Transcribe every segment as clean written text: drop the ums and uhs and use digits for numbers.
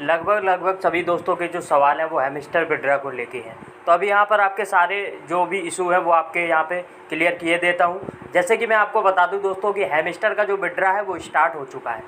लगभग सभी दोस्तों के जो सवाल हैं वो हैमस्टर विड्रा को लेके हैं। तो अभी यहाँ पर आपके सारे जो भी इशू है वो आपके यहाँ पे क्लियर किए देता हूँ। जैसे कि मैं आपको बता दूँ दोस्तों कि हैमस्टर का जो विड्रा है वो स्टार्ट हो चुका है।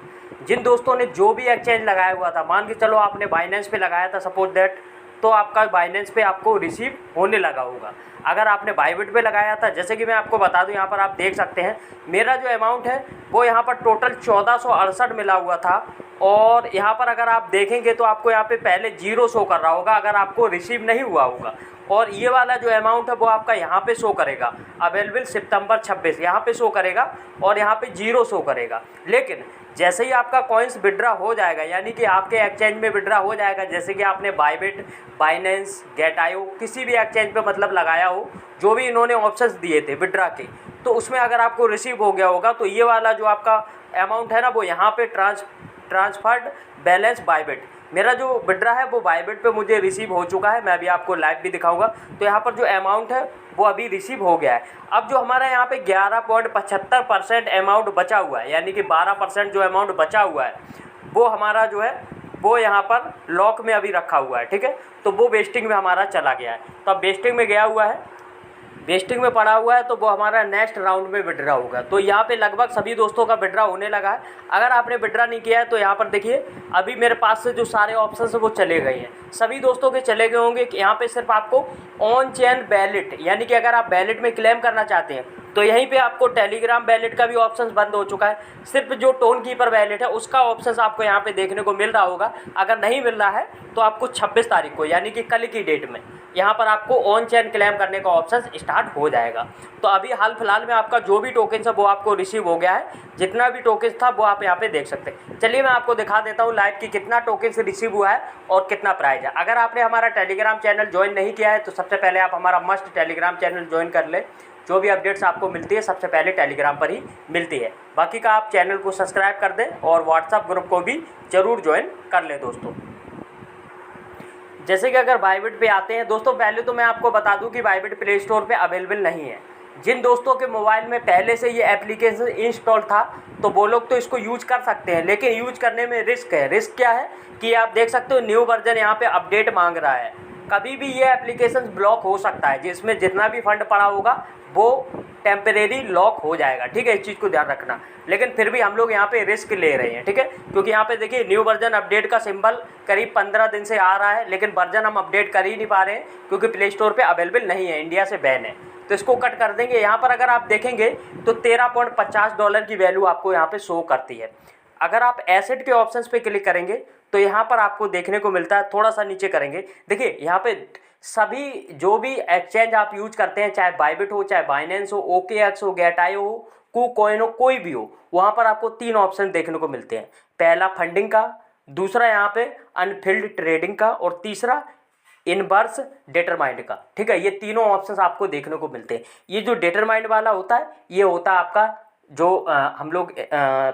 जिन दोस्तों ने जो भी एक्सचेंज लगाया हुआ था, मान के चलो आपने बाइनेंस पे लगाया था सपोज दैट, तो आपका बाइनेंस पे आपको रिसीव होने लगा होगा। अगर आपने बाइबिट पे लगाया था, जैसे कि मैं आपको बता दूं, यहाँ पर आप देख सकते हैं मेरा जो अमाउंट है वो यहाँ पर टोटल 1468 मिला हुआ था। और यहाँ पर अगर आप देखेंगे तो आपको यहाँ पे पहले 0 शो कर रहा होगा अगर आपको रिसीव नहीं हुआ होगा। और ये वाला जो अमाउंट है वो आपका यहाँ पे शो करेगा, अवेलेबल सितंबर 26 यहाँ पे शो करेगा और यहाँ पे 0 शो करेगा। लेकिन जैसे ही आपका कॉइन्स विड्रा हो जाएगा, यानी कि आपके एक्सचेंज में विड्रा हो जाएगा, जैसे कि आपने बाइबिट, बाइनेंस, गेट.आईओ किसी भी एक्सचेंज पे मतलब लगाया हो, जो भी इन्होंने ऑप्शंस दिए थे विड्रा के, तो उसमें अगर आपको रिसीव हो गया होगा तो ये वाला जो आपका अमाउंट है ना वो यहाँ पे ट्रांसफर्ड बैलेंस बाइबिट, मेरा जो विड्रा है वो बाइबिट पे मुझे रिसीव हो चुका है। मैं अभी आपको लाइव भी दिखाऊंगा। तो यहाँ पर जो अमाउंट है वो अभी रिसीव हो गया है। अब जो हमारा यहाँ पे 11.75% अमाउंट बचा हुआ है, यानी कि 12% जो अमाउंट बचा हुआ है वो हमारा जो है वो यहाँ पर लॉक में अभी रखा हुआ है। ठीक है, तो वो वेस्टिंग में हमारा चला गया है। तो अब वेस्टिंग में गया हुआ है, वेस्टिंग में पड़ा हुआ है, तो वो हमारा नेक्स्ट राउंड में विड्रा होगा। तो यहाँ पे लगभग सभी दोस्तों का विड्रा होने लगा है। अगर आपने विड्रा नहीं किया है तो यहाँ पर देखिए अभी मेरे पास से जो सारे ऑप्शन है वो चले गए हैं, सभी दोस्तों के चले गए होंगे। कि यहाँ पे सिर्फ आपको ऑन चेन बैलेट, यानी कि अगर आप बैलेट में क्लेम करना चाहते हैं तो यहीं पे आपको टेलीग्राम बैलेट का भी ऑप्शन बंद हो चुका है। सिर्फ जो टोन कीपर बैलेट है उसका ऑप्शन आपको यहाँ पे देखने को मिल रहा होगा। अगर नहीं मिल रहा है तो आपको 26 तारीख को, यानी कि कल की डेट में, यहाँ पर आपको ऑन चेन क्लेम करने का ऑप्शन स्टार्ट हो जाएगा। तो अभी हाल फिलहाल में आपका जो भी टोकन है वो आपको रिसीव हो गया है। जितना भी टोकन था वो आप यहाँ पे देख सकते हैं। चलिए मैं आपको दिखा देता हूँ लाइव कि कितना टोकन रिसीव हुआ है और कितना प्राइस है। अगर आपने हमारा टेलीग्राम चैनल ज्वाइन नहीं किया है तो सबसे पहले आप हमारा मस्ट टेलीग्राम चैनल ज्वाइन कर ले। जो भी अपडेट्स आपको मिलती है सबसे पहले टेलीग्राम पर ही मिलती है। बाकी का आप चैनल को सब्सक्राइब कर दें और व्हाट्सएप ग्रुप को भी ज़रूर ज्वाइन कर लें दोस्तों। जैसे कि अगर बाइबिट पे आते हैं दोस्तों, पहले तो मैं आपको बता दूं कि बाइबिट प्ले स्टोर पे अवेलेबल नहीं है। जिन दोस्तों के मोबाइल में पहले से ये एप्लीकेशन इंस्टॉल था तो वो लोग तो इसको यूज कर सकते हैं, लेकिन यूज करने में रिस्क है। रिस्क क्या है कि आप देख सकते हो न्यू वर्जन यहाँ पे अपडेट मांग रहा है। कभी भी ये एप्लीकेशन ब्लॉक हो सकता है, जिसमें जितना भी फंड पड़ा होगा वो टेम्परेरी लॉक हो जाएगा। ठीक है, इस चीज़ को ध्यान रखना। लेकिन फिर भी हम लोग यहाँ पे रिस्क ले रहे हैं। ठीक है, क्योंकि यहाँ पे देखिए न्यू वर्जन अपडेट का सिंबल करीब 15 दिन से आ रहा है, लेकिन वर्जन हम अपडेट कर ही नहीं पा रहे हैं क्योंकि प्ले स्टोर पे अवेलेबल नहीं है, इंडिया से बैन है। तो इसको कट कर देंगे। यहाँ पर अगर आप देखेंगे तो $13.50 की वैल्यू आपको यहाँ पे शो करती है। अगर आप एसेट के ऑप्शंस पे क्लिक करेंगे तो यहाँ पर आपको देखने को मिलता है, थोड़ा सा नीचे करेंगे, देखिए यहाँ पे सभी जो भी एक्सचेंज आप यूज करते हैं, चाहे बाइबिट हो, चाहे बाइनेंस हो, OKX हो, गेट.आईओ हो, KuCoin हो, कोई भी हो, वहाँ पर आपको 3 ऑप्शन देखने को मिलते हैं। पहला फंडिंग का, दूसरा यहाँ पे अनफिल्ड ट्रेडिंग का और तीसरा इनवर्स डिटरमाइंड का। ठीक है, ये तीनों ऑप्शंस आपको देखने को मिलते हैं। ये जो डिटरमाइंड वाला होता है ये होता है आपका जो हम लोग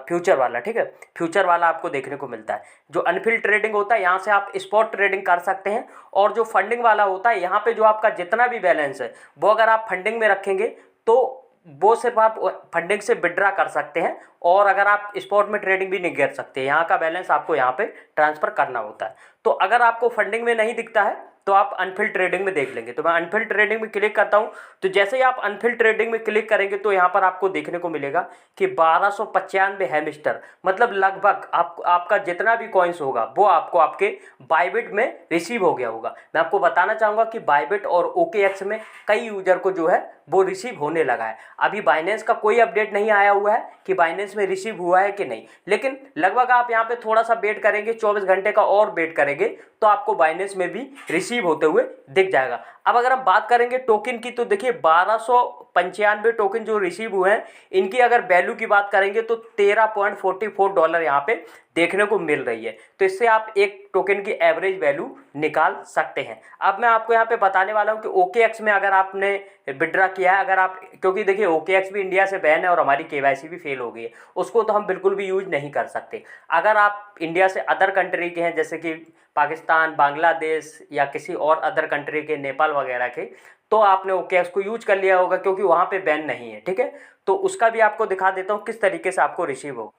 फ्यूचर वाला। ठीक है, फ्यूचर वाला आपको देखने को मिलता है। जो अनफिल्ड ट्रेडिंग होता है यहाँ से आप स्पॉट ट्रेडिंग कर सकते हैं। और जो फंडिंग वाला होता है यहाँ पे जो आपका जितना भी बैलेंस है वो अगर आप फंडिंग में रखेंगे तो वो सिर्फ आप फंडिंग से विड्रा कर सकते हैं। और अगर आप स्पॉट में ट्रेडिंग भी नहीं कर सकते, यहाँ का बैलेंस आपको यहाँ पे ट्रांसफ़र करना होता है। तो अगर आपको फंडिंग में नहीं दिखता है तो आप अनफिल्ड ट्रेडिंग में देख लेंगे। तो मैं अनफिल्ड ट्रेडिंग में क्लिक करता हूँ। तो जैसे ही आप अनफिल्ड ट्रेडिंग में क्लिक करेंगे तो यहाँ पर आपको देखने को मिलेगा कि 1295 हैमस्टर, मतलब लगभग आपका जितना भी कॉइन्स होगा वो आपको आपके बाइबिट में रिसीव हो गया होगा। मैं आपको बताना चाहूँगा कि बाइबिट और OKX में कई यूजर को जो है वो रिसीव होने लगा है। अभी बाइनेंस का कोई अपडेट नहीं आया हुआ है कि बाइनेंस में रिसीव हुआ है कि नहीं, लेकिन लगभग आप यहाँ पे थोड़ा सा वेट करेंगे, 24 घंटे का और वेट करेंगे तो आपको बाइनेंस में भी रिसीव होते हुए दिख जाएगा। अब अगर हम बात करेंगे टोकन की तो देखिए 1295 टोकन जो रिसीव हुए हैं, इनकी अगर वैल्यू की बात करेंगे तो $13.44 यहाँ पे देखने को मिल रही है। तो इससे आप एक टोकन की एवरेज वैल्यू निकाल सकते हैं। अब मैं आपको यहाँ पे बताने वाला हूँ कि OKX में अगर आपने विड्रा किया है, अगर आप, क्योंकि देखिए OKX भी इंडिया से बैन है और हमारी KYC भी फेल हो गई है, उसको तो हम बिल्कुल भी यूज नहीं कर सकते। अगर आप इंडिया से अदर कंट्री के हैं, जैसे कि पाकिस्तान, बांग्लादेश या किसी और अदर कंट्री के, नेपाल वगैरह के, तो आपने OKX को यूज कर लिया होगा क्योंकि वहाँ पे बैन नहीं है। ठीक है, तो उसका भी आपको दिखा देता हूँ किस तरीके से आपको रिसीव हो।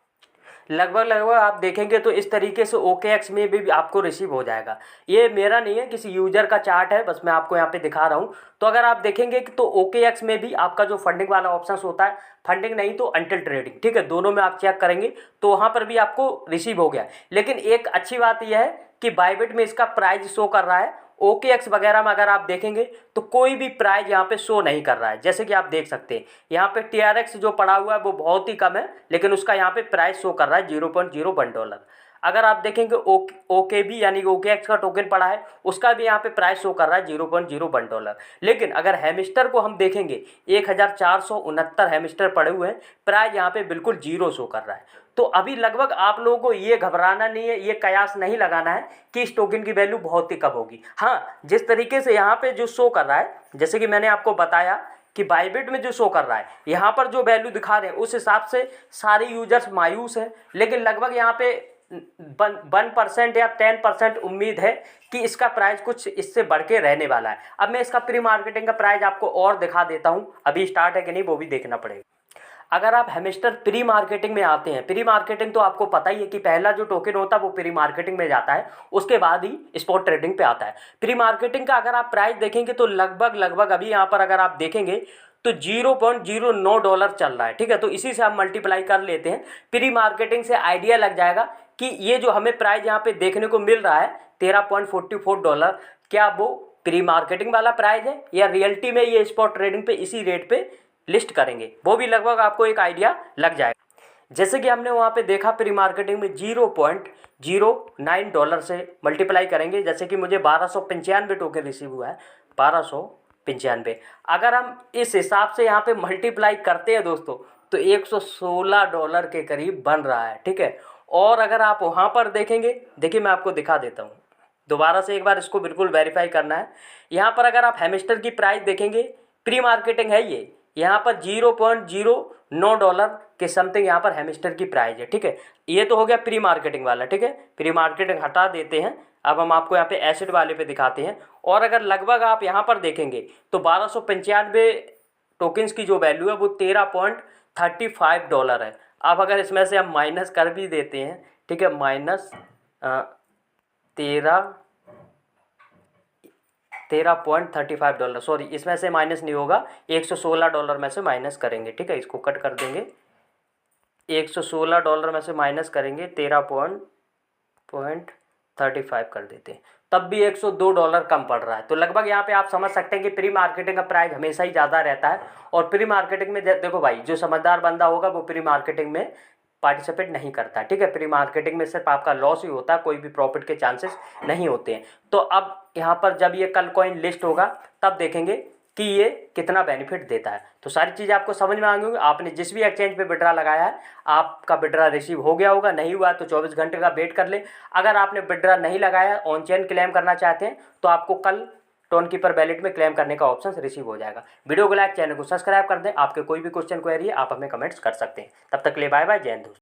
लगभग आप देखेंगे तो इस तरीके से OKX में भी आपको रिसीव हो जाएगा। ये मेरा नहीं है, किसी यूजर का चार्ट है, बस मैं आपको यहाँ पे दिखा रहा हूँ। तो अगर आप देखेंगे कि तो OKX में भी आपका जो फंडिंग वाला ऑप्शन होता है, फंडिंग नहीं तो अंटिल ट्रेडिंग, ठीक है, दोनों में आप चेक करेंगे तो वहाँ पर भी आपको रिसीव हो गया। लेकिन एक अच्छी बात यह है कि बाइबिट में इसका प्राइस शो कर रहा है। OKX वगैरह में अगर आप देखेंगे तो कोई भी प्राइस यहाँ पे शो नहीं कर रहा है। जैसे कि आप देख सकते हैं यहाँ पे TRX जो पड़ा हुआ है वो बहुत ही कम है, लेकिन उसका यहाँ पे प्राइस शो कर रहा है $0.01। अगर आप देखेंगे OKB यानी कि OKX का टोकन पड़ा है, उसका भी यहाँ पे प्राइस शो कर रहा है $0.01। लेकिन अगर हैमस्टर को हम देखेंगे 1469 हैमस्टर पड़े हुए हैं, प्राइस यहाँ पे बिल्कुल जीरो शो कर रहा है। तो अभी लगभग आप लोगों को ये घबराना नहीं है, ये कयास नहीं लगाना है कि इस टोकन की वैल्यू बहुत ही कम होगी। हाँ, जिस तरीके से यहाँ पे जो शो कर रहा है, जैसे कि मैंने आपको बताया कि बाइबिट में जो शो कर रहा है, यहाँ पर जो वैल्यू दिखा रहे हैं उस हिसाब से सारे यूजर्स मायूस हैं। लेकिन लगभग यहाँ पे 1% या 10% उम्मीद है कि इसका प्राइस कुछ इससे बढ़ के रहने वाला है। अब मैं इसका प्री मार्केटिंग का प्राइस आपको और दिखा देता हूँ, अभी स्टार्ट है कि नहीं वो भी देखना पड़ेगा। अगर आप हैमस्टर प्री मार्केटिंग में आते हैं, प्री मार्केटिंग तो आपको पता ही है कि पहला जो टोकन होता है वो प्री मार्केटिंग में जाता है, उसके बाद ही स्पॉट ट्रेडिंग पे आता है। प्री मार्केटिंग का अगर आप प्राइस देखेंगे तो लगभग अभी यहाँ पर अगर आप देखेंगे तो $0.09 चल रहा है, ठीक है। तो इसी से आप मल्टीप्लाई कर लेते हैं, प्री मार्केटिंग से आइडिया लग जाएगा कि ये जो हमें प्राइस यहाँ पे देखने को मिल रहा है $13.44, क्या वो प्री मार्केटिंग वाला प्राइस है या रियलिटी में ये स्पॉट ट्रेडिंग पे इसी रेट पे लिस्ट करेंगे, वो भी लगभग आपको एक आइडिया लग जाएगा। जैसे कि हमने वहाँ पे देखा प्री मार्केटिंग में $0.09 से मल्टीप्लाई करेंगे, जैसे कि मुझे 1295 टोकन रिसीव हुआ है, 1295। अगर हम इस हिसाब से यहाँ पे मल्टीप्लाई करते हैं दोस्तों तो $116 के करीब बन रहा है, ठीक है। और अगर आप वहाँ पर देखेंगे, देखिए मैं आपको दिखा देता हूँ दोबारा से, एक बार इसको बिल्कुल वेरीफाई करना है। यहाँ पर अगर आप हैमस्टर की प्राइस देखेंगे, प्री मार्केटिंग है ये, यहाँ पर $0.09 के समथिंग यहाँ पर हैमस्टर की प्राइस है, ठीक है। ये तो हो गया प्री मार्केटिंग वाला, ठीक है। प्री मार्केटिंग हटा देते हैं, अब हम आपको यहाँ पे एसिड वाले पे दिखाते हैं। और अगर लगभग आप यहाँ पर देखेंगे तो 1295 टोकन्स की जो वैल्यू है वो $13.35 है। अब अगर इसमें से हम माइनस कर भी देते हैं, ठीक है, माइनस 13.35, सॉरी इसमें से माइनस नहीं होगा, $116 में से माइनस करेंगे, ठीक है, इसको कट कर देंगे। $116 में से माइनस करेंगे 13.35 कर देते हैं, तब भी $102 कम पड़ रहा है। तो लगभग यहाँ पे आप समझ सकते हैं कि प्री मार्केटिंग का प्राइस हमेशा ही ज़्यादा रहता है। और प्री मार्केटिंग में देखो भाई, जो समझदार बंदा होगा वो प्री मार्केटिंग में पार्टिसिपेट नहीं करता, ठीक है। प्री मार्केटिंग में सिर्फ आपका लॉस ही होता है, कोई भी प्रॉफिट के चांसेस नहीं होते हैं। तो अब यहाँ पर जब ये कल कॉइन लिस्ट होगा तब देखेंगे कि ये कितना बेनिफिट देता है। तो सारी चीज़ें आपको समझ में आ गई होंगी। आपने जिस भी एक्सचेंज पे विड्रा लगाया है, आपका विड्रा रिसीव हो गया होगा, नहीं हुआ तो 24 घंटे का वेट कर ले। अगर आपने विड्रा नहीं लगाया, ऑन चेन क्लेम करना चाहते हैं तो आपको कल टोन कीपर वैलेट में क्लेम करने का ऑप्शन रिसीव हो जाएगा। वीडियो को लाइक, चैनल को सब्सक्राइब कर दें। आपके कोई भी क्वेश्चन क्वेरी है आप हमें कमेंट्स कर सकते हैं। तब तक के लिए बाय बाय, जय हिंद दोस्तों।